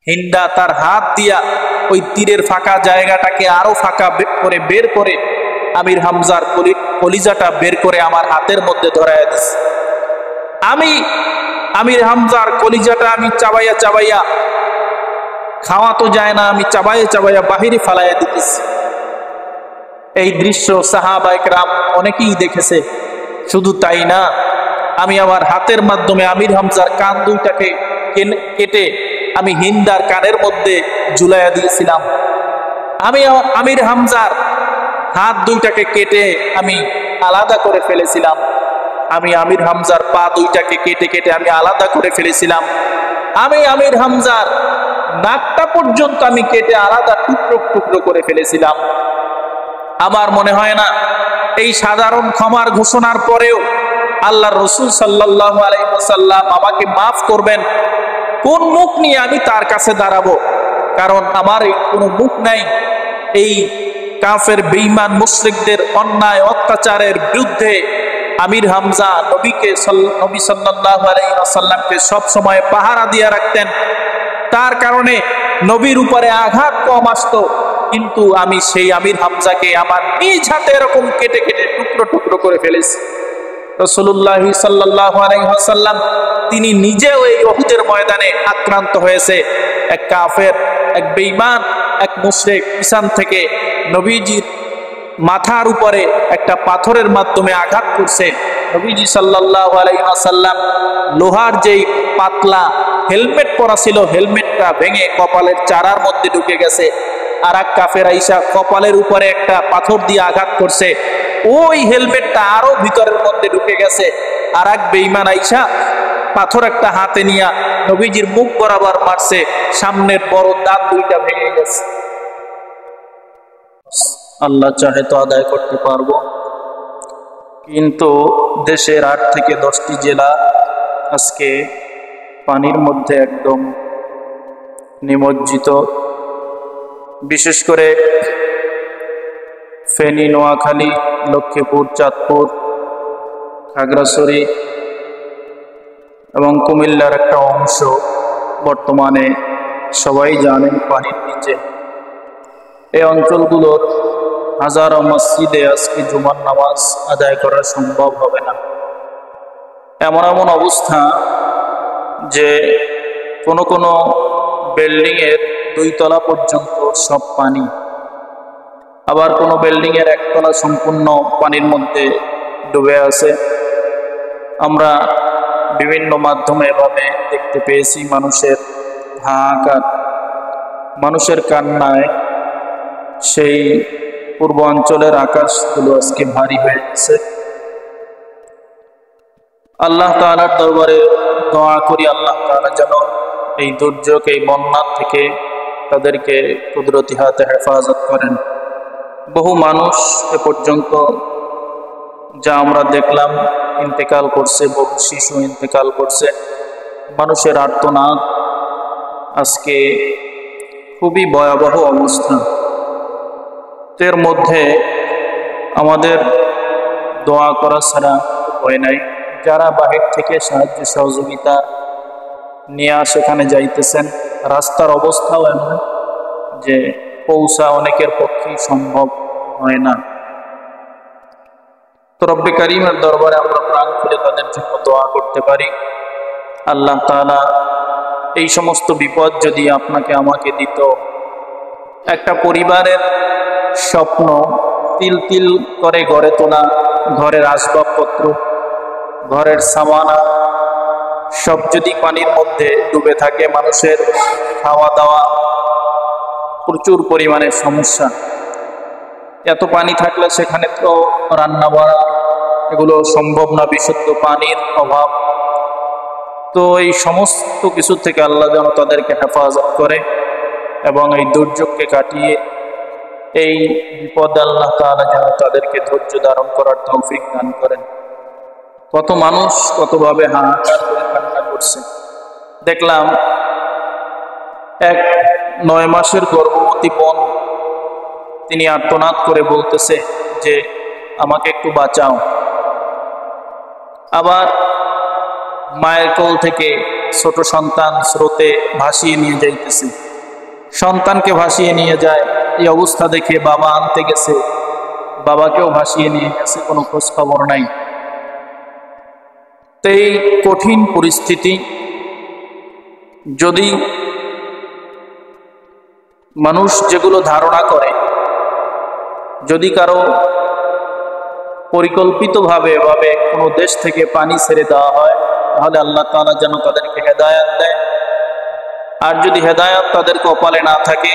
হিন্দা তার হাত দিয়া ওই তীরের ফাঁকা জায়গাটাকে আরো ফাঁকা করে বের করে আমির হামজার কলিজাটা বের করে আমার হাতের মধ্যে ধরাইয়া দিছে। আমি আমির হামজার কলিজাটা আমি চাবাইয়া চাবাইয়া, খাওয়া তো যায় না, আমি চাবাইয়া চাবাইয়া বাহিরে ফালাইয়া দিতেছি। এই দৃশ্য সাহাবা একরাম অনেকেই দেখেছে। শুধু তাই না, আমি আমার হাতের মাধ্যমে আমির হামজার কান দুইটাকে কেটে আমি হিন্দার কানের মধ্যে ঝুলাইয়া দিয়েছিলাম। আমি আমির হামজার হাত দুইটাকে কেটে আমি আলাদা করে ফেলেছিলাম। আমি আমির হামজার পা দুইটাকে কেটে কেটে আমি আলাদা করে ফেলেছিলাম। আমি আমির হামজার নাকটা পর্যন্ত আমি কেটে আলাদা টুকরো টুকরো করে ফেলেছিলাম। আমার মনে হয় না এই সাধারণ ক্ষমার ঘোষণার পরেও আল্লাহর রাসূল সাল্লাল্লাহু আলাইহি ওয়াসাল্লাম আমাকে মাফ করবেন। কোন মুখ নিয়ে আমি তার কাছে দাঁড়াবো? কারণ আমার কোনো মুখ নাই এই কাফের বেঈমান মুশরিকদের অন্যায় অত্যাচারের বিরুদ্ধে। আমির হামজা নবী সাল্লাল্লাহু আলাইহি ওয়াসাল্লামকে সব সময় পাহারা দিয়ে রাখতেন। তার কারণে নবীর উপরে আঘাত কম আসতো, কিন্তু আমি সেই আমির হামজাকে আমার নিজ হাতে এরকম কেটে কেটে টুকরো টুকরো করে ফেলেছি। রাসূলুল্লাহ সাল্লাল্লাহু আলাইহি ওয়াসাল্লাম তিনি নিজেও এই উহুদের ময়দানে আক্রান্ত হয়েছে। এক কাফের, এক বেঈমান, এক মুশরিক পিছন থেকে নবীজির মাথার উপরে একটা পাথরের মাধ্যমে আঘাত করছে। নবীজি সাল্লাল্লাহু আলাইহি ওয়াসাল্লাম লোহার যেই পাতলা হেলমেট পরা ছিল, হেলমেটটা ভেঙে কপালের চারার মধ্যে ঢুকে গেছে। আর এক কাফের আইসা কপালের উপরে একটা পাথর দিয়ে আঘাত করছে, ওই হেলমেটটা আরো ভিতরের মধ্যে ঢুকে গেছে। আর এক বেঈমান আইসা পাথর একটা হাতে নিয়ে নবীজির মুখ বরাবর মারছে, সামনের বড় দাঁত দুইটা ভেঙে গেছে। আল্লাহ চাহে তো আদায় করতে পারবো, কিন্তু দেশের 8 থেকে 10টি জেলা আজকে পানির মধ্যে একদম নিমজ্জিত। বিশেষ করে ফেনী, নোয়াখালী, লক্ষ্মীপুর, চাঁদপুর, খাগড়াছড়ি এবং কুমিল্লার একটা অংশ বর্তমানে সবাই জানেন পানির নিচে। এই অঞ্চলগুলোর হাজারো মসজিদে আজকে জুমার নামাজ আদায় করা সম্ভব হবে না। এমন এমন অবস্থা যে কোনো কোনো বিল্ডিংয়ের 2 তলা পর্যন্ত সব পানি, আবার কোনো বিল্ডিংয়ের 1 তলা সম্পূর্ণ পানির মধ্যে ডুবে আছে। আমরা বিভিন্ন মাধ্যমে এভাবে দেখতে পেয়েছি মানুষের হাহাকার, মানুষের কান্নায় সেই পূর্বাঞ্চলের আকাশগুলো আজকে ভারী হয়ে গেছে। আল্লাহ তাআলার দরবারে দোয়া করি, আল্লাহ তাআলা যেন এই দুর্যোগ, এই বন্যা থেকে তাদেরকে কুদরতি হাতে হেফাজত করেন। বহু মানুষ এ পর্যন্ত যা আমরা দেখলাম ইন্তেকাল করছে, বহু শিশু ইন্তেকাল করছে। মানুষের আর্তনাদ, আজকে খুবই ভয়াবহ অবস্থা। এর মধ্যে আমাদের দোয়া করা ছাড়া উপায় নাই। যারা বাহির থেকে সাহায্য সহযোগিতা নিয়ে সেখানে যাইতেছেন, রাস্তার অবস্থাও এমন যে পৌঁছা অনেকের পক্ষেই সম্ভব হয় না। তো রব্বে কারীমের দরবারে আমরা প্রাণ খুলে তাদের জন্য দোয়া করতে পারি। আল্লাহ তাআলা এই সমস্ত বিপদ যদি আপনাকে আমাকে দিত, একটা পরিবারের স্বপ্ন তিল তিল করে গড়ে তোলা, ঘরের আসবাবপত্র, ঘরের সামানা সব যদি পানির মধ্যে ডুবে থাকে, মানুষের খাওয়া দাওয়া প্রচুর পরিমাণে সমস্যা। এত পানি থাকলে সেখানে তো রান্না বাড়া এগুলো সম্ভব না, বিশুদ্ধ পানির অভাব। তো এই সমস্ত কিছু থেকে আল্লাহ যেন তাদেরকে হেফাজত করে এবং এই দুর্যোগকে কাটিয়ে এই বিপদ আল্লাহ তাআলা যেন তাদেরকে ধৈর্য ধারণ করার তৌফিক দান করেন। কত মানুষ কতভাবে হাহাকার করে কান্না করছে। দেখলাম এক 9 মাসের গর্ভবতী বোন, তিনি আর্তনাদ করে বলতেছে যে আমাকে একটু বাঁচাও। আবার মায়ের কোল থেকে ছোট সন্তান স্রোতে ভাসিয়ে নিয়ে যাইতেছে, সন্তানকে ভাসিয়ে নিয়ে যায়। এই অবস্থা দেখে বাবা আনতে গেছে, বাবাকেও ভাসিয়ে নিয়ে গেছে, কোনো খোঁজ খবর নাই। তো এই কঠিন পরিস্থিতি যদি মানুষ যেগুলো ধারণা করে, যদি কারো পরিকল্পিতভাবে কোনো দেশ থেকে পানি ছেড়ে দেওয়া হয়, তাহলে আল্লাহ তাআলা যেন তাদেরকে হেদায়েত দেয়। আর যদি হেদায়েত তাদের কপালে না থাকে,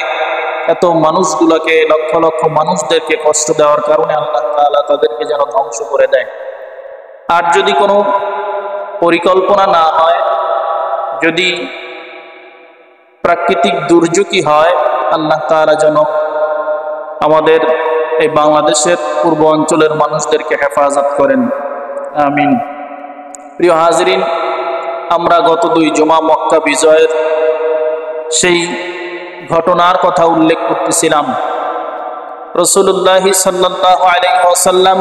এত মানুষগুলোকে, লক্ষ লক্ষ মানুষদেরকে কষ্ট দেওয়ার কারণে আল্লাহ তাআলা তাদেরকে যেন ধ্বংস করে দেয়। আর যদি কোনো পরিকল্পনা না হয়, যদি প্রাকৃতিক দুর্যোগই হয়, আল্লাহ তাআলা যেন আমাদের এই বাংলাদেশের পূর্ব অঞ্চলের মানুষদেরকে হেফাজত করেন, আমিন। প্রিয় হাজরিন, আমরা গত 2 জুমা মক্কা বিজয়ের সেই ঘটনার কথা উল্লেখ করতেছিলাম। রাসূলুল্লাহ সাল্লাল্লাহু আলাইহি ওয়াসাল্লাম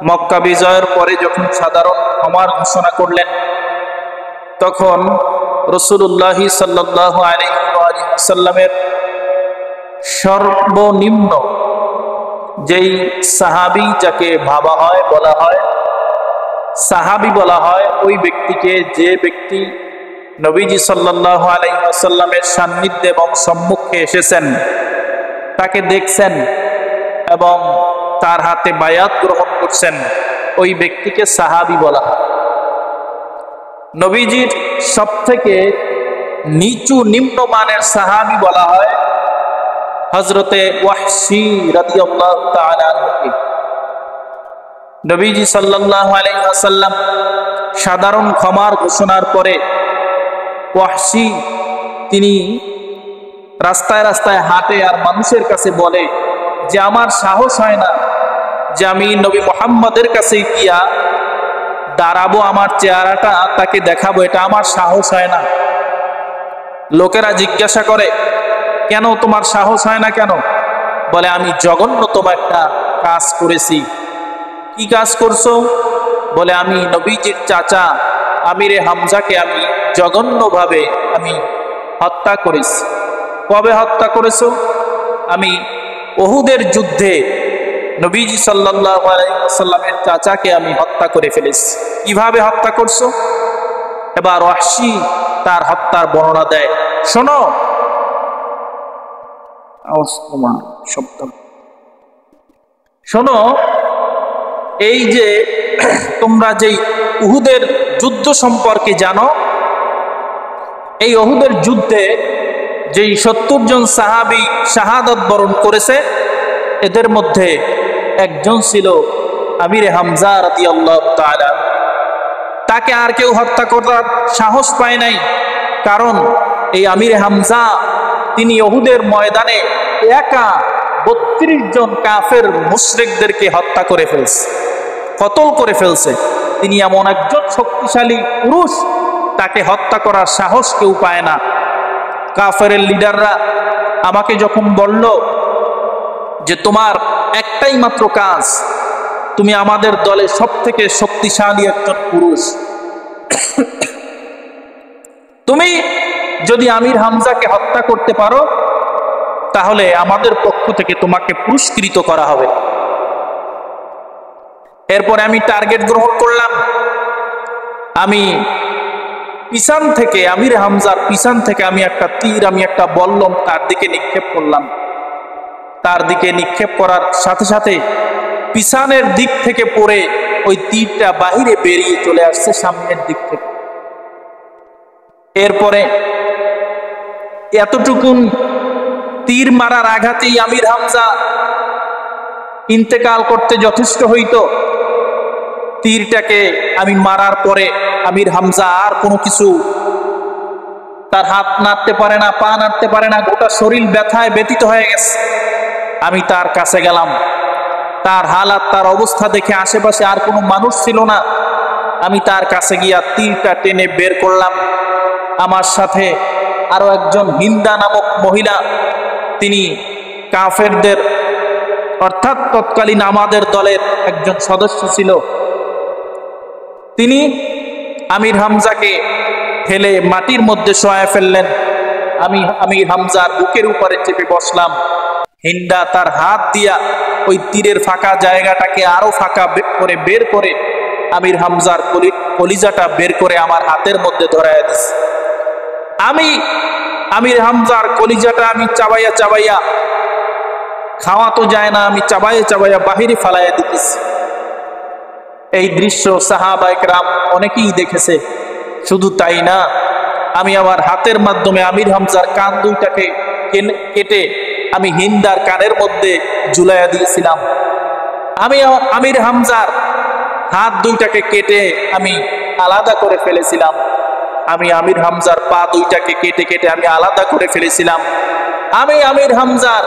মক্কা বিজয়ের পরে যখন সাধারণ ক্ষমার ঘোষণা করলেন, তখন রাসূলুল্লাহ সাল্লাল্লাহু আলাইহি ওয়াসাল্লামের সর্বনিম্ন যেই সাহাবী, যাকে বলা হয় সাহাবী বলা হয়, ওই ব্যক্তিকে, যে ব্যক্তি নবীজি সাল্লাল্লাহু আলাইহি ওয়াসাল্লামের সান্নিধ্যে এবং সম্মুখে এসেছেন, তাকে দেখছেন এবং তার হাতে বায়াত গ্রহণ করছেন, ওই ব্যক্তিকে সাহাবী বলা হয়। নবীজির সবথেকে নিম্নমানের সাহাবী বলা হয় হযরতে ওয়াহশী রাদিয়াল্লাহু তাআলা আনহু। নবীজি সাল্লাল্লাহু আলাইহি ওয়াসাল্লাম সাধারণ ক্ষমার ঘোষণার পরে ওয়াহশী তিনি রাস্তায় রাস্তায় হাঁটে আর মানুষের কাছে বলে যে আমার সাহস হয় না যে আমি নবী মুহাম্মদের কাছে গিয়া দাঁড়াবো, আমার চেহারাটা তাকে দেখাবো, এটা আমার সাহস হয় না। লোকেরা জিজ্ঞাসা করে, কেন তোমার সাহস হয় না কেন? বলে, আমি জঘন্যতম একটা কাজ করেছি। কি কাজ করছো? বলে, আমি নবীজির চাচা আমিরে হামজাকে আমি জঘন্যভাবে আমি হত্যা করেছি। কবে হত্যা করেছো? আমি উহুদের যুদ্ধে নবীজি সাল্লাল্লাহু আলাইহি ওয়াসাল্লামের চাচাকে আমি হত্যা করে ফেলেছি। কিভাবে হত্যা করছো? এবার ওয়াহশী তার হত্যার বর্ণনা দেয়। শোনো, শোনো, এই যে তোমরা যেই উহুদের যুদ্ধ সম্পর্কে জানো, এই উহুদের যুদ্ধে যেই 70 জন সাহাবী শাহাদাত বরণ করেছে, এদের মধ্যে একজন ছিল আমিরে হামজা রাদিয়াল্লাহু তাআলা। তাকে আর কেউ হত্যা করার সাহস পায় নাই, কারণ এই আমিরে হামজা তিনি উহুদের ময়দানে একা 32 জন কাফের মুশরিকদেরকে হত্যা করে ফেলছে, কতল করে ফেলছে। তিনি এমন একজন শক্তিশালী পুরুষ, তাকে হত্যা করার সাহস কেউ পায় না। কাফেরের লিডাররা আমাকে যখন বলল যে তোমার একটাই মাত্র কাজ, তুমি আমাদের দলে সবথেকে শক্তিশালী একজন পুরুষ, তুমি যদি আমির হামজাকে হত্যা করতে পারো তাহলে আমাদের পক্ষ থেকে তোমাকে পুরস্কৃত করা হবে। এরপরে আমি টার্গেট গ্রহণ করলাম। আমি পিছন থেকে, আমির হামজার পিছন থেকে আমি একটা তীর, আমি একটা বল্লম তার দিকে নিক্ষেপ করলাম। তার দিকে নিক্ষেপ করার সাথে সাথে পিছনের দিক থেকে পড়ে ওই তীরটা বাহিরে বেরিয়ে চলে আসছে সামনের দিক থেকে। এরপরে এতটুকুন তীর মারার আঘাতেই আমির হামজা ইন্তেকাল করতে যথেষ্ট হইতো। তীরটাকে আমি মারার পরে আমির হামজা আর কোনো কিছু, তার হাত নাড়তে পারে না, পা নাড়তে পারে না, গোটা শরীর ব্যথায় ব্যথিত হয়ে গেছে। আমি তার কাছে গেলাম, তার হালাত, তার অবস্থা দেখে আশেপাশে আর কোনো মানুষ ছিল না। আমি তার কাছে গিয়া তীরটা টেনে বের করলাম। আমার সাথে আরো একজন হিন্দা নামক মহিলা, তিনি কাফেরদের অর্থাৎ তৎকালীন আমাদের দলের একজন সদস্য ছিল। তিনি আমির হামজাকে ঠেলে মাটির মধ্যে শোয়ায় ফেললেন। আমি হামজার বুকের উপরে চেপে বসলাম। হিন্দা তার হাত দিয়া ওই তীরের ফাঁকা জায়গাটাকে আরো ফাঁকা করে বের করে আমির হামজার কলিজাটা বের করে আমার হাতের মধ্যে ধরাইয়া দিছে। আমির হামজার কলিজাটা আমি চাবাইয়া চাবাইয়া, খাওয়া তো যায় না, আমি চাবাইয়া চাবাইয়া বাহিরে ফালাইয়া দিতেছি। এই দৃশ্য সাহাবায়ে কেরাম অনেকেই দেখেছে। শুধু তাই না, আমি আমার হাতের মাধ্যমে আমির হামজার কান দুইটাকে কেটে আমি হিন্দার কানের মধ্যে ঝুলাইয়া দিয়েছিলাম। আমি আমির হামজার হাত দুইটাকে কেটে আমি আলাদা করে ফেলেছিলাম। আমি আমির হামজার পা দুইটাকে কেটে কেটে আমি আলাদা করে ফেলেছিলাম। আমি আমির হামজার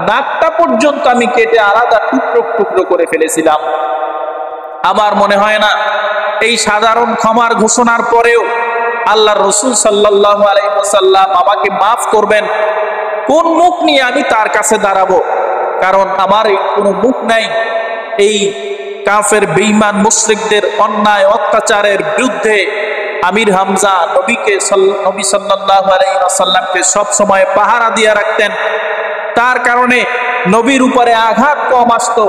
নাকটা পর্যন্ত আমি কেটে আলাদা টুকরো টুকরো করে ফেলেছিলাম। আমার মনে হয় না এই সাধারণ ক্ষমার ঘোষণার পরেও আল্লাহর রাসূল সাল্লাল্লাহু আলাইহি ওয়াসাল্লাম আমাকে মাফ করবেন। কোন মুখ নিয়ে আমি তার কাছে দাঁড়াবো? কারণ আমার কোনো মুখ নাই এই কাফের বেঈমান মুশরিকদের অন্যায় অত্যাচারের বিরুদ্ধে। আমির হামজা নবী সাল্লাল্লাহু আলাইহি ওয়াসাল্লামকে সব সময় পাহারা দিয়ে রাখতেন। তার কারণে নবীর উপরে আঘাত কম আসতো,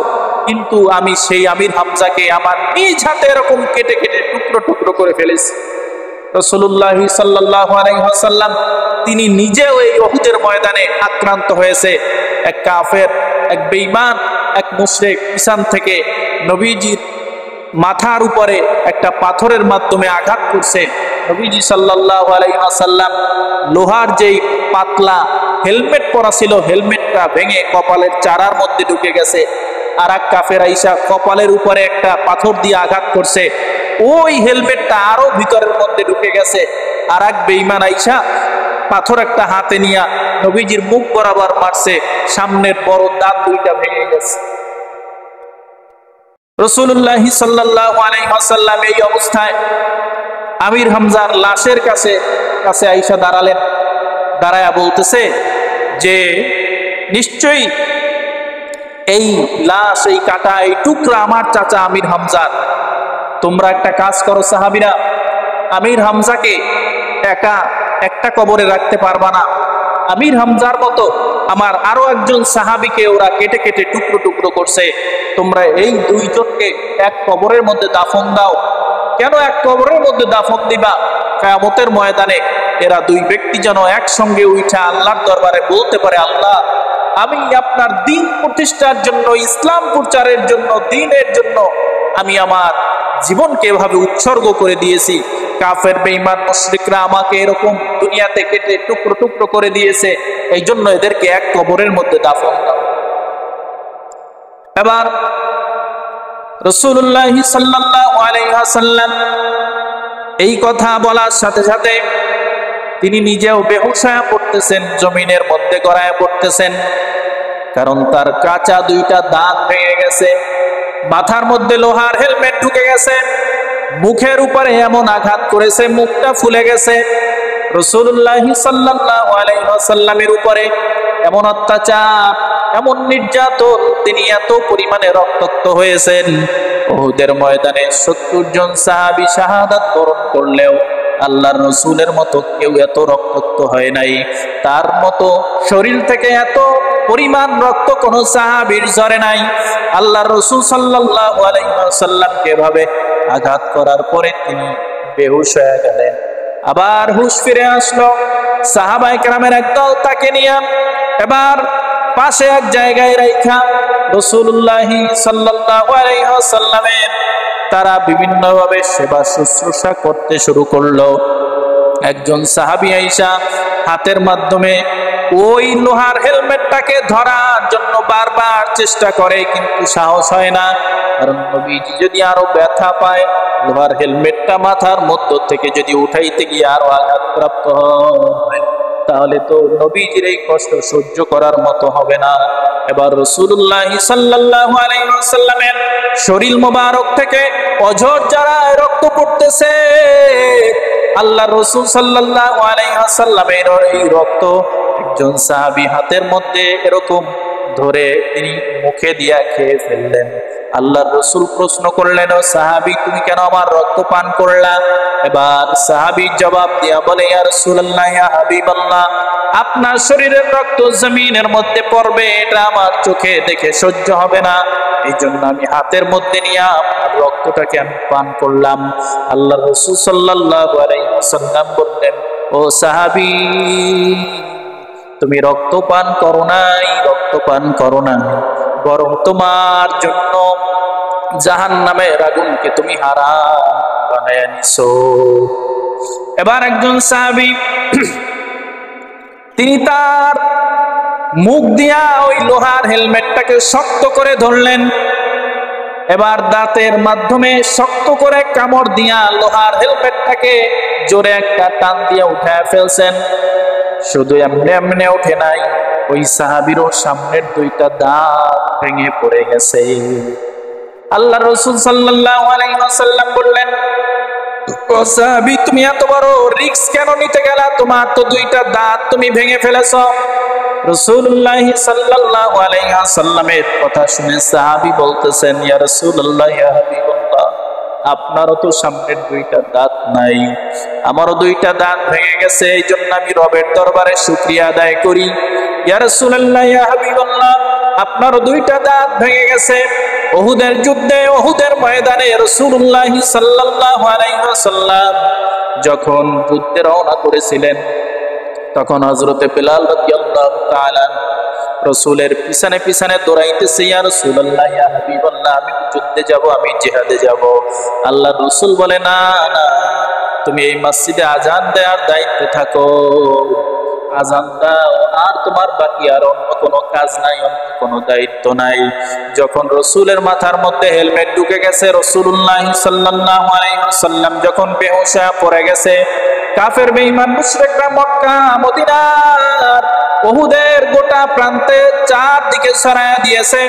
কিন্তু আমি সেই আমির হামজাকে আমার নিজ হাতে এরকম কেটে কেটে টুকরো টুকরো করে ফেলেছি। রাসূলুল্লাহ সাল্লাল্লাহু আলাইহি ওয়াসাল্লাম তিনি নিজেও এই উহুদের ময়দানে আক্রান্ত হয়েছে। এক কাফের, এক বেঈমান, এক মুশরিক পিছন থেকে নবীজির মাথার উপরে একটা পাথরের মাধ্যমে আঘাত করছে। নবীজি সাল্লাল্লাহু আলাইহি ওয়াসাল্লাম লোহার যেই পাতলা হেলমেট পরা ছিল, হেলমেটটা ভেঙে কপালের চারার মধ্যে ঢুকে গেছে। আর এক কাফের আইসা কপালের উপরে একটা পাথর দিয়ে আঘাত করছে, ওই হেলমেটটা আরো ভিতরের মধ্যে ঢুকে গেছে। আর এক বেঈমান আইসা পাথর একটা হাতে নিয়ে নবীজির মুখ বরাবর মারছে, সামনের বড় দাঁত দুইটা ভেঙে গেছে। রাসূলুল্লাহ সাল্লাল্লাহু আলাইহি ওয়াসাল্লাম এই অবস্থায় আমির হামজার লাশের কাছে আইসা দাঁড়ালেন। দাঁড়ায়া বলতেছে যে নিশ্চয়ই এই লাশ, এই কাটা, এই টুকরা আমার চাচা আমির হামজার। তোমরা একটা কাজ করো সাহাবীরা, আমির হামজাকে একটা কবরে রাখতে পারবা না। আমির হামজার মতো আমার আরো একজন সাহাবীকে ওরা কেটে কেটে টুকরো টুকরো করছে। তোমরা এই দুইজনকে এক কবরের মধ্যে দাফন দাও। কেন এক কবরের মধ্যে দাফন দিবা? কিয়ামতের ময়দানে এরা দুই ব্যক্তি যেন একসঙ্গে উঠা আল্লাহর দরবারে বলতে পারে, আল্লাহ, আমি আপনার দ্বীন প্রতিষ্ঠার জন্য, ইসলাম প্রচারের জন্য, দ্বীনের জন্য আমি আমার জীবনকে এভাবে উৎসর্গ করে দিয়েছি। কাফের বেঈমান মুশরিকরা আমাকে এরকম দুনিয়াতে কেটে টুকরো টুকরো করে দিয়েছে, এই জন্য এদেরকে এক কবরের মধ্যে দাফন দাও। এবার রাসূলুল্লাহ সাল্লাল্লাহু আলাইহি ওয়াসাল্লাম এই কথা বলার সাথে সাথে তিনি নিজেও বেহুশ হয়ে পড়তেছেন, জমিনের মধ্যে গড়ায় পড়তেছেন। কারণ তার কাঁচা দুইটা দাঁত ভেঙে গেছে, মাথার মধ্যে লোহার হেলমেট ঢুকে গেছে, মুখের উপরে এমন আঘাত করেছে মুখটা ফুলে গেছে। রাসূলুল্লাহ সাল্লাল্লাহু আলাইহি ওয়াসাল্লামের উপরে এমন অত্যাচার, এমন নির্যাতন, তিনি এত পরিমাণে রক্তাক্ত হয়েছেন। উহুদের ময়দানে ৭০ জন সাহাবী শাহাদাত বরণ করলেও আল্লাহর রাসূলের মতো কেউ এত রক্তাক্ত হয় নাই। তার মতো শরীর থেকে এত পরিমাণ রক্ত কোন সাহাবীর ঝরে নাই। আল্লাহর রাসূল সাল্লাল্লাহু আলাইহি ওয়াসাল্লামকে এভাবে আঘাত করার পরে তিনি বেহুশ হয়ে গেলেন। আবার হুঁশ ফিরে আসলো। সাহাবায়ে কেরামের একদল তাকে নিয়ে এবার পাশে এক জায়গায় রাইখা রাসূলুল্লাহ সাল্লাল্লাহু আলাইহি ওয়াসাল্লামের তারা বিভিন্নভাবে সেবা শুশ্রূষা করতে শুরু করলো। একজন সাহাবী আয়েশা হাতের মাধ্যমে ওই লোহার হেলমেটটাকে ধরার জন্য বারবার চেষ্টা করে, কিন্তু সাহস হয় না। কারণ নবীজি যদি আরো ব্যথা পায়, লোহার হেলমেটটা মাথার মধ্য থেকে যদি উঠাইতে গিয়ে আরো আঘাতপ্রাপ্ত হয়, তাহলে তো নবীজির এই কষ্ট সহ্য করার মতো হবে না। এবার রাসূলুল্লাহ সাল্লাল্লাহু আলাইহি ওয়াসাল্লামের শরীর মোবারক থেকে অঝর যারা রক্ত পড়তেছে, আল্লাহ রাসূল সাল্লাল্লাহু আলাইহি ওয়াসাল্লামের এই রক্ত একজন সাহাবী হাতের মধ্যে এরকম ধরে তিনি মুখে দিয়া খেয়ে ফেললেন। আল্লাহর রাসূল প্রশ্ন করলেন, ও সাহাবী, তুমি কেন আমার রক্ত পান করলা? এবার সাহাবী জবাব দিয়া বলে, ইয়া রাসূলুল্লাহ, ইয়া হাবিবাল্লাহ, আপনার শরীরের রক্ত জমিনের মধ্যে পড়বে, এটা আমার চোখে দেখে সহ্য হবে না, এই জন্য আমি হাতের মধ্যে নিয়ে আপনার রক্তটাকে আমি পান করলাম। আল্লাহর রাসূল সাল্লাল্লাহু আলাইহি ওয়াসাল্লাম বললেন, ও সাহাবী, তুমি রক্ত পান করো নাই, রক্ত পান করো না, বরং তোমার জন্য জাহান্নামের আগুনকে তুমি হারাম বানায় নিছো। এবার একজন সাহাবী তিনি তার মুখ দিয়া ওই লোহার হেলমেটটাকে শক্ত করে ধরলেন। এবার দাঁতের মাধ্যমে শক্ত করে কামড় দিয়া লোহার হেলমেটটাকে জোরে একটা টান দিয়ে উঠায় ফেলছেন। শুধু এমনি এমনি ওঠে নাই, ওই সাহাবীরও সামনের দুইটা দাঁত ভেঙে পড়ে গেছে। আল্লাহ রাসূল সাল্লাল্লাহু আলাইহি ওয়াসাল্লাম বললেন, ও সাহাবী, তুমি এত বড় রিস্ক কেন নিতে গেলা? তোমার তো দুইটা দাঁত তুমি ভেঙে ফেলেছো। রাসূলুল্লাহ সাল্লাল্লাহু আলাইহি ওয়াসাল্লামের কথা শুনে সাহাবী বলতেছেন, ইয়া রাসূলুল্লাহ, ইয়া হাবিবাল্লাহ, আপনারও তো সামনের দুইটা দাঁত নাই, আমারও দুইটা দাঁত ভেঙে গেছে, এই জন্য আমি রবের দরবারে শুকরিয়া আদায় করি। ইয়া রাসূলুল্লাহ, ইয়া হাবিবাল্লাহ, আপনারও দুইটা দাঁত ভেঙে গেছে। উহুদের যুদ্ধে, উহুদের ময়দানে রাসূলুল্লাহ সাল্লাল্লাহু আলাইহি ওয়াসাল্লাম যখন যুদ্ধে রওনা করেছিলেন, তখন হযরতে বিলাল রাদিয়াল্লাহু তাআলা রাসূলের পিছনে পিছনে দৌড়াইতেছে, ইয়া রাসূলুল্লাহ, ইয়া হাবিবাল্লাহ, আমি যুদ্ধে যাব, আমি জিহাদে যাব। আল্লাহর রাসূল বলে, না না, তুমি এই মসজিদে আজান দেওয়ার দায়িত্বে থাকো, আজান দাও, আর তোমার বাকি আর অন্য কোনো কাজ নাই, অন্য কোনো দায়িত্ব নাই। যখন রাসূলের মাথার মধ্যে হেলমেট ঢুকে গেছে, রাসূলুল্লাহ সাল্লাল্লাহু আলাইহি ওয়াসাল্লাম যখন বেহুশ হয়ে পড়ে গেছে, কাফের বেঈমান মুশরিকরা মক্কা, মদিনার, উহুদের গোটা প্রান্তে চারদিকে ছড়ায়া দিয়েছে।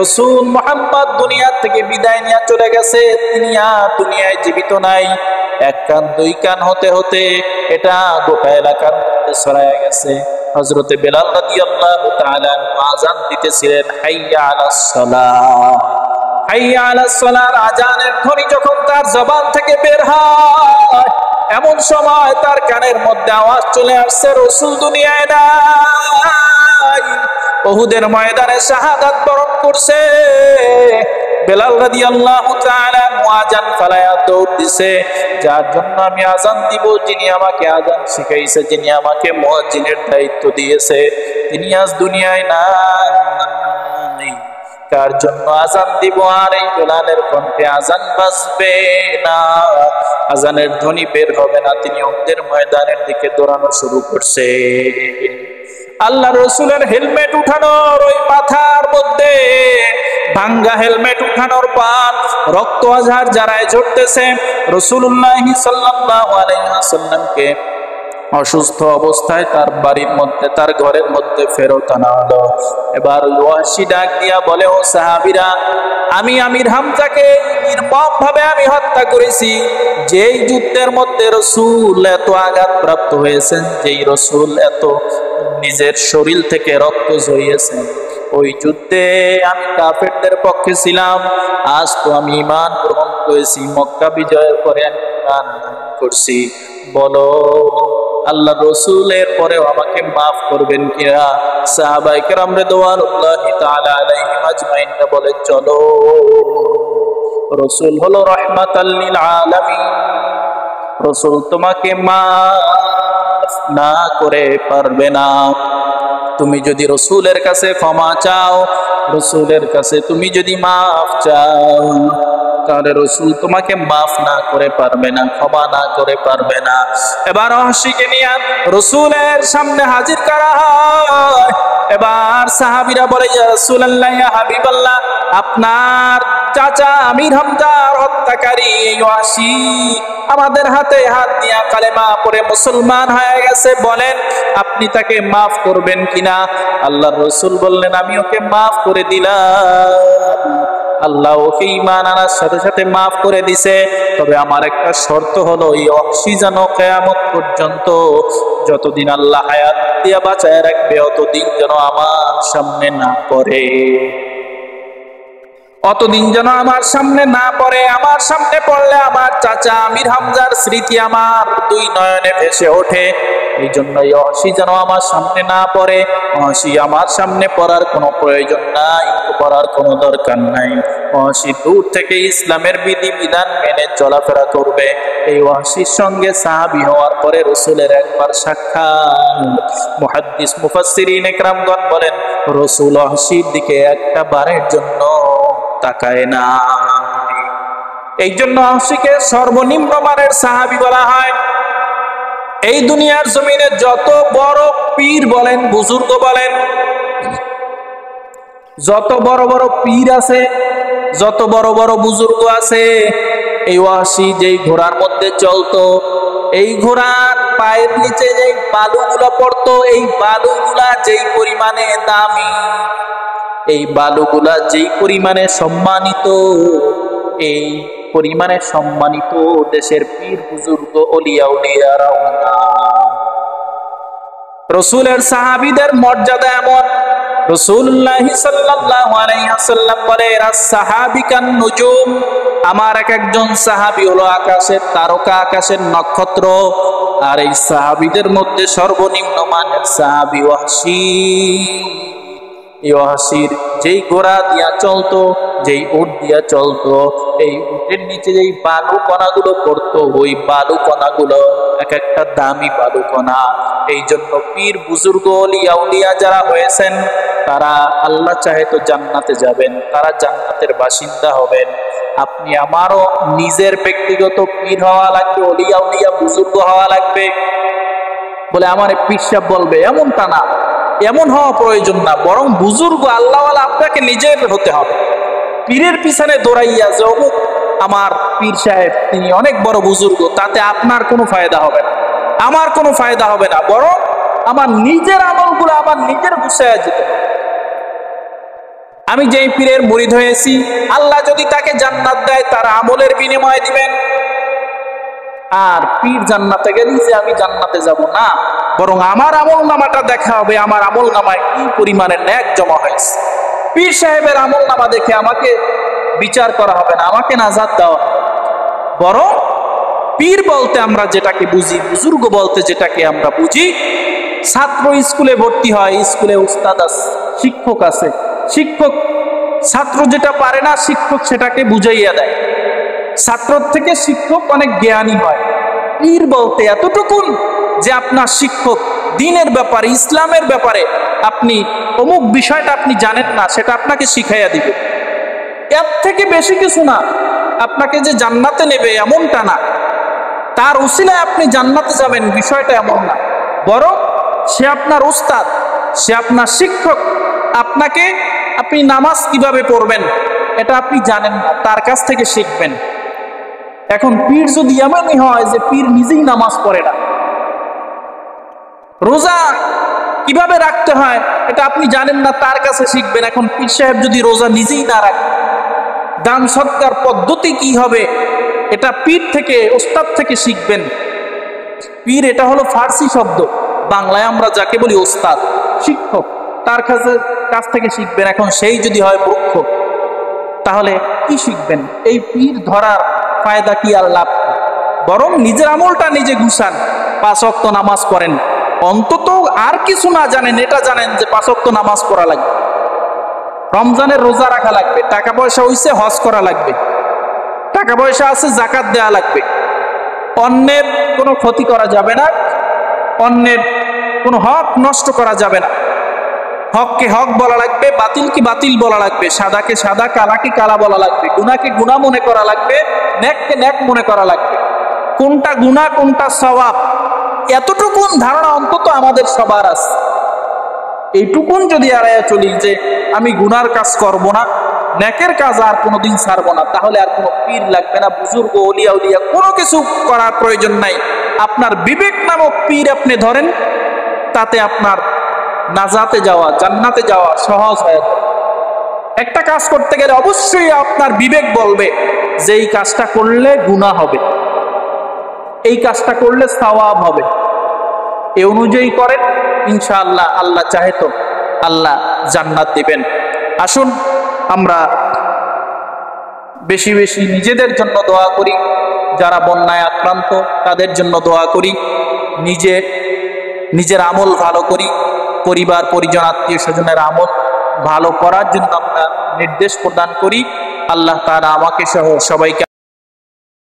রাসূল মুহাম্মদ দুনিয়া থেকে বিদায় নিয়ে চলে গেছে, তিনি আর দুনিয়ায় জীবিত নাই। এক কান দুই কান হতে হতে এটা গোটা এলাকার মধ্যে ছড়ায়া গেছে। হযরতে বিলাল রাদিয়াল্লাহু তাআলা আযান দিতেছিলেন, হাইয়া আলাস সালাহ, হাইয়া আলাস সালাহর আযানের ধ্বনি যখন তার জবান থেকে বের হয়, এমন সময় তার কানের মধ্যে আওয়াজ চলে আসছে, রাসূল দুনিয়ায় নাই, উহুদের ময়দানে শাহাদাত বরণ করছে। বিলাল রাদিয়াল্লাহু তাআলা আযান ফালায়া দৌড় দিছে, যার জন্য আমি আযান দিব, যিনি আমাকে আযান শিখাইছে, যিনি আমাকে মুয়াজ্জিনের দায়িত্ব দিয়েছে, তিনি আজ দুনিয়ায় নাই, কার জন্য আযান দিব? আর এই বিলালের কণ্ঠে আযান বাজবে না, আযানের ধ্বনি বের হবে না, তিনি উহুদের ময়দানের দিকে দৌড়ানো শুরু করছে। আল্লাহ রাসূলের হেলমেট উঠানোর ওই মাথার মধ্যে ভাঙ্গা হেলমেট উঠানোর পর রক্ত আজহার জারায় ঝরতেছে। রাসূলুল্লাহ সাল্লাল্লাহু আলাইহি ওয়াসাল্লামকে অসুস্থ অবস্থায় তার বাড়ির মধ্যে, তার ঘরের মধ্যে ফেরত আনা হলো। এবার ওয়াহশী ডাক দিয়া বলে, ও সাহাবীরা, আমি আমির হামজাকে নির্মম ভাবে আমি হত্যা করেছি। যেই যুদ্ধের মধ্যে রাসূল এত আঘাত প্রাপ্ত হয়েছেন, যেই রাসূল এত নিজের শরীর থেকে রক্ত ঝরিয়েছেন, ওই যুদ্ধে আমি কাফেরদের পক্ষে ছিলাম। আজ তো আমি ঈমান গ্রহণ করেছি, মক্কা বিজয়ের পরে আমি ঈমান গ্রহণ করছি। বলো, আল্লাহ রাসূলের পরেও আমাকে মাফ করবেন কিনা? সাহাবায়ে কেরাম রিদওয়ানুল্লাহি তাআলা আলাইহিম আজমাইন বলে, চলো, রাসূল হলো রাহমাতাল লিল আলামিন, রাসূল তোমাকে মাফ না করে পারবে না। তুমি যদি রাসূলের কাছে ক্ষমা চাও, রাসূলের কাছে তুমি যদি মাফ চাও, তাহলে রাসূল তোমাকে মাফ না করে পারবে না, ক্ষমা না করে পারবে না। এবার ওয়াহশীকে নিয়ে রাসূলের সামনে হাজির করা হয়। এবার সাহাবীরা বলে, ইয়া রাসূলুল্লাহ, ইয়া হাবিবাল্লাহ, আপনার চাচা আমির হামজার হত্যাকারী এই ওয়াহশী আমাদের হাতে হাত দিয়া কালেমা পড়ে মুসলমান হয়ে গেছে, বলেন আপনি তাকে মাফ করবেন কিনা? আল্লাহর রাসূল বললেন, আমি ওকে মাফ করে দিলাম, আল্লাহ ওকে ঈমান আনার সাথে সাথে মাফ করে দিছে। তবে আমার একটা শর্ত হলো, এই ওয়াহশী যেন কিয়ামত পর্যন্ত যতদিন আল্লাহ হায়াত দিয়া বাঁচায় রাখবে অতদিন যেন আমার সামনে না পড়ে, অতদিন যেন আমার সামনে না পড়ে। আমার সামনে পড়লে আমার চাচা আমির হামজার স্মৃতি আমার দুই নয়নে ভেসে ওঠে। এই জন্য ওয়াহশী যেন আমার সামনে না পড়ে। ওয়াহশী আমার সামনে পড়ার কোনো প্রয়োজন নাই, পড়ার কোনো দরকার নাই। ওয়াহশী দূর থেকে ইসলামের বিধি বিধান মেনে চলাফেরা করবে। এই ওয়াহশীর সঙ্গে সাহাবী হওয়ার পরে রাসূলের একবার সাক্ষাৎ। মুহাদ্দিস মুফাসসিরিন ইকরামগণ বলেন, রাসূল ওয়াহশীর দিকে একটা বারের জন্য তাকায় না। এই জন্য ওয়াহশীকে সর্বনিম্ন মানের সাহাবী বলা হয়। এই দুনিয়ার জমিনে যত বড় পীর বলেন, বুজুর্গ বলেন, যত বড় বড় পীর আছে, যত বড় বড় বুজুর্গ আছে, এই ওয়াহশী যেই ঘোড়ার মধ্যে চলতো, এই ঘোড়ার পায়ের নিচে যেই বালুগুলা পড়তো, এই বালুগুলা যেই পরিমাণে দামি, এই বালুগুলা যেই পরিমাণে সম্মানিত, এই পরিমাণে সম্মানিত দেশের পীর বুজুর্গ ওলিয়া উলিয়ারাও না। রাসূলের সাহাবীদের মর্যাদা এমন, রাসূলুল্লাহ সাল্লাল্লাহু আলাইহি ওয়াসাল্লাম বলেন, আস-সাহাবী কান নুজুম, আমার এক একজন সাহাবী হলো আকাশের তারকা, আকাশের নক্ষত্র। আর এই সাহাবীদের মধ্যে সর্বনিম্ন মানের সাহাবী ওয়াহশী। এই ওয়াহশীর যেই ঘোড়া দিয়া চলতো, যেই উট দিয়া চলতো, এই উটের নিচে যেই বালু কণাগুলো পড়তো, ওই বালু কণাগুলো এক একটা দামি বালু কণা। এই জন্য পীর বুজুর্গ ওলিয়া উলিয়া যারা হয়েছেন, তারা আল্লাহ চাহে তো জান্নাতে যাবেন, তারা জান্নাতের বাসিন্দা হবেন। আপনি আমারও নিজের ব্যক্তিগত পীর হওয়া লাগবে, ওলিয়া উলিয়া বুজুর্গ হওয়া লাগবে বলে আমার পীর সাহেব বলবে, এমনটা না, এমন হওয়া প্রয়োজন না। বরং বুজুর্গ আল্লাহওয়ালা আপনাকে নিজের হতে হবে। পীরের পিছনে দৌড়াইয়া যে অমুক আমার পীর সাহেব তিনি অনেক বড় বুজুর্গ, তাতে আপনার কোনো ফায়দা হবে না, আমার কোনো ফায়দা হবে না। বরং আমার নিজের আমলগুলো আমার নিজের গুছায়া যেতে হবে। আমি যেই পীরের মুরিদ হয়েছি, আল্লাহ যদি তাকে জান্নাত দেয়, তার আমলের বিনিময়ে দিবেন। আর পীর জান্নাতে গেলি যে আমি জান্নাতে যাব না, বরং আমার আমল নামাটা দেখা হবে, আমার আমল নামায় কি পরিমাণে নেক জমা হয়েছে। পীর সাহেবের আমল নামা দেখে আমাকে বিচার করা হবে না, আমাকে নাজাত দেওয়া, বরং পীর বলতে আমরা যেটাকে বুঝি, বুজুর্গ বলতে যেটাকে আমরা বুঝি, ছাত্র স্কুলে ভর্তি হয়, স্কুলে উস্তাদ আছে, শিক্ষক আছে, শিক্ষক ছাত্র যেটা পারে না শিক্ষক সেটাকে বুঝাইয়া দেয়। ছাত্র থেকে শিক্ষক অনেক জ্ঞানী হয়। পীর বলতে এতটুকুন যে আপনার শিক্ষক দ্বীনের ব্যাপারে, ইসলামের ব্যাপারে আপনি অমুক বিষয়টা আপনি জানেন না, সেটা আপনাকে শিখাইয়া দিবে। এর থেকে বেশি কিছু না। আপনাকে যে জান্নাতে নেবে এমনটা না, তার উসিলায় আপনি জান্নাতে যাবেন বিষয়টা এমন না, বরং সে আপনার উস্তাদ, সে আপনার শিক্ষক। আপনাকে আপনি নামাজ কিভাবে পড়বেন এটা আপনি জানেন না, তার কাছ থেকে শিখবেন। এখন পীর যদি এমনই হয় যে পীর নিজেই নামাজ পড়ে না, রোজা কিভাবে রাখতে হয় এটা আপনি জানেন না, তার কাছে শিখবেন। এখন পীর সাহেব যদি রোজা নিজেই না রাখে, দান সৎকার পদ্ধতি কি হবে এটা পীর থেকে, ওস্তাদ থেকে শিখবেন। পীর এটা হলো ফার্সি শব্দ, বাংলায় আমরা যাকে বলি ওস্তাদ, শিক্ষক, তার কাছ থেকে শিখবেন। এখন সেই যদি হয় মূর্খ, তাহলে কি শিখবেন? এই পীর ধরার ফায়দা কি আর লাভ? বরং নিজের আমলটা নিজে গুছান, 5 ওয়াক্ত নামাজ পড়েন, অন্তত আর কিছু না জানেন এটা জানেন যে 5 ওয়াক্ত নামাজ পড়া লাগবে, রমজানের রোজা রাখা লাগবে, টাকা পয়সা হইছে হজ করা লাগবে, টাকা পয়সা আছে যাকাত দেয়া লাগবে, অন্যের কোনো ক্ষতি করা যাবে না, অন্যের কোনো হক নষ্ট করা যাবে না, হককে হক বলা লাগবে, বাতিলকে বাতিল বলা লাগবে, সাদাকে সাদা, কালাকে কালা বলা লাগবে, গুনাহকে গুনাহ মনে করা লাগবে, নেককে নেক মনে করা লাগবে, কোনটা গুনাহ কোনটা সওয়াব এতটুকুন ধারণা অন্তত আমাদের সবার আছে। এইটুকুন যদি এড়াইয়া চলি যে আমি গুনার কাজ করব না, নেকের কাজ আর কোনোদিন ছাড়বো না, তাহলে আর কোনো পীর লাগবে না, বুজুর্গ ওলিয়া উলিয়া কোনো কিছু করার প্রয়োজন নাই। আপনার বিবেক নামক পীর আপনি ধরেন, তাতে আপনার নাজাতে যাওয়া, জান্নাতে যাওয়া সহজ হয়ে যায়। একটা কাজ করতে গেলে অবশ্যই আপনার বিবেক বলবে যে এই কাজটা করলে গুনাহ হবে, এই কাজটা করলে সওয়াব হবে, এই অনুযায়ী করেন, ইনশাআল্লাহ আল্লাহ চাহে তো আল্লাহ জান্নাত দিবেন। আসুন আমরা বেশি বেশি নিজেদের জন্য দোয়া করি, যারা বন্যায় আক্রান্ত তাদের জন্য দোয়া করি, নিজের আমল ভালো করি, পরিবার পরিজন আত্মীয় স্বজনের আমল ভালো করার জন্য আমরা নির্দেশ প্রদান করি। আল্লাহ তাআলা আমাকে সহ সবাইকে